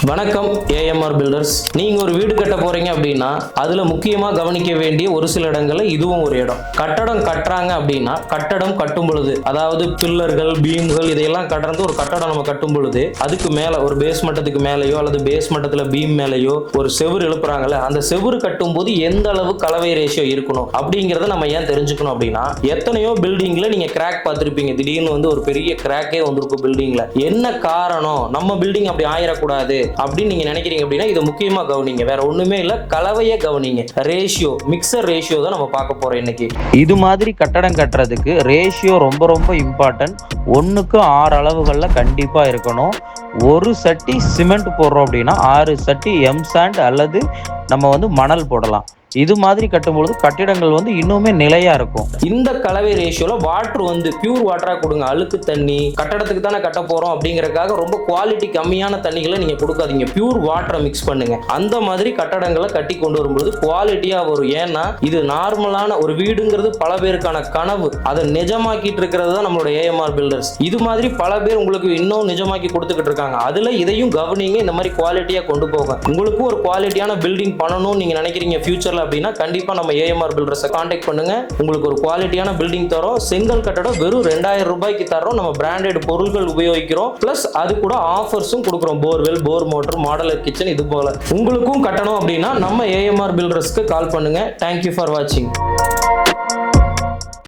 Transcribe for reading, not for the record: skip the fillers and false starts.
வணக்கம் AMR filters. நீங்க ஒரு வீடு கட்ட போறீங்க அப்படின்னா அதுல முக்கியமா கவனிக்க வேண்டிய ஒரு சில இடங்கள்ல இதுவும் ஒரு இடம். கட்டடம் கட்டுறாங்க அப்படின்னா கட்டடம் கட்டும் பொழுது, அதாவது பில்லர்கள், பீம்கள் இதையெல்லாம் கடந்து ஒரு கட்டடம் நம்ம கட்டும் பொழுது அதுக்கு மேல ஒரு பேஸ் மட்டத்துக்கு மேலேயோ அல்லது பேஸ் மட்டத்துல பீம் மேலேயோ ஒரு செவுரு எழுப்புறாங்கல்ல, அந்த செவுரு கட்டும் போது எந்த அளவு கலவை ரேஷியோ இருக்கணும் அப்படிங்கறத நம்ம ஏன் தெரிஞ்சுக்கணும் அப்படின்னா, எத்தனையோ பில்டிங்ல நீங்க கிராக் பார்த்திருப்பீங்க. திடீர்னு ஒரு பெரிய கிராக்கே வந்திருக்கும் பில்டிங்ல. என்ன காரணம்? நம்ம பில்டிங் அப்படி ஆயிடக்கூடாது அப்படின்னு நீங்க நினைக்கிறீங்க அப்படின்னா இதை முக்கியமா கவனிங்க. வேற ஒண்ணுமே இல்ல, கலவையை கவனிங்க. ரேஷியோ, மிக்சர் ரேஷியோ தான் நம்ம பார்க்க போறோம் இன்னைக்கு. இது மாதிரி கட்டடம் கட்டுறதுக்கு ரேஷியோ ரொம்ப ரொம்ப இம்பார்ட்டன்ட். 1க்கு 6 அளவுகள்ல கண்டிப்பா இருக்கணும். ஒரு சட்டி சிமெண்ட் போடுறோம் அப்படின்னா 6 சட்டி எம் சாண்ட் அல்லது நம்ம மணல் போடலாம். இது மாதிரி கட்டும்பொழுது கட்டிடங்கள் இன்னுமே நிலையா இருக்கும். இந்த கலவை ரேஷியோல வாட்டர் பியூர் வாட்டரா கொடுங்க. அழுக்கு தண்ணி, கட்டடத்துக்கு தானே கட்ட போறோம் அப்படிங்கறதுக்காக ரொம்ப குவாலிட்டி கம்மியான தண்ணிகளை நீங்க கொடுக்காதீங்க. பியூர் வாட்டரை மிக்ஸ் பண்ணுங்க. அந்த மாதிரி கட்டடங்களை கட்டி கொண்டு வரும்போது குவாலிட்டியா வரும். ஏன்னா இது நார்மலான ஒரு வீடுங்கிறது பல பேருக்கான கனவு. அதை நிஜமாக்கிட்டு இருக்கிறது தான் நம்மளோட ஏஎம்ஆர் பில்டர்ஸ். இது மாதிரி பல பேர் உங்களுக்கு இன்னும் நிஜமாக்கி கொடுத்துக்கிட்டு இருக்காங்க. அதுல இதையும் கவனிங்க. இந்த மாதிரி குவாலிட்டியா கொண்டு போக உங்களுக்கு ஒரு குவாலிட்டியான பில்டிங் பண்ணணும்னு நீங்க நினைக்கிறீங்க ஃபியூச்சர்ல அப்படின்னா கண்டிப்பா நம்ம ஏஎம்ஆர் பில்டர்ஸை கான்டாக்ட் பண்ணுங்க. உங்களுக்கு ஒரு குவாலிட்டியான பில்டிங் தரோம். செங்கல் கட்டடம் வெறும் 2000 ரூபாய்க்கு தரோம். நம்ம பிராண்டட் பொருட்கள் உபயோகிக்கிறோம். பிளஸ் அது கூட ஆஃபர்ஸும் கொடுக்குறோம். Borewell, bore motor, modular kitchen, இது போல உங்களுக்கும் கட்டணும் அப்படின்னா நம்ம ஏஎம்ஆர் பில்டர்ஸ்க்கு கால் பண்ணுங்க. தேங்க்யூ ஃபார் வாட்சிங்.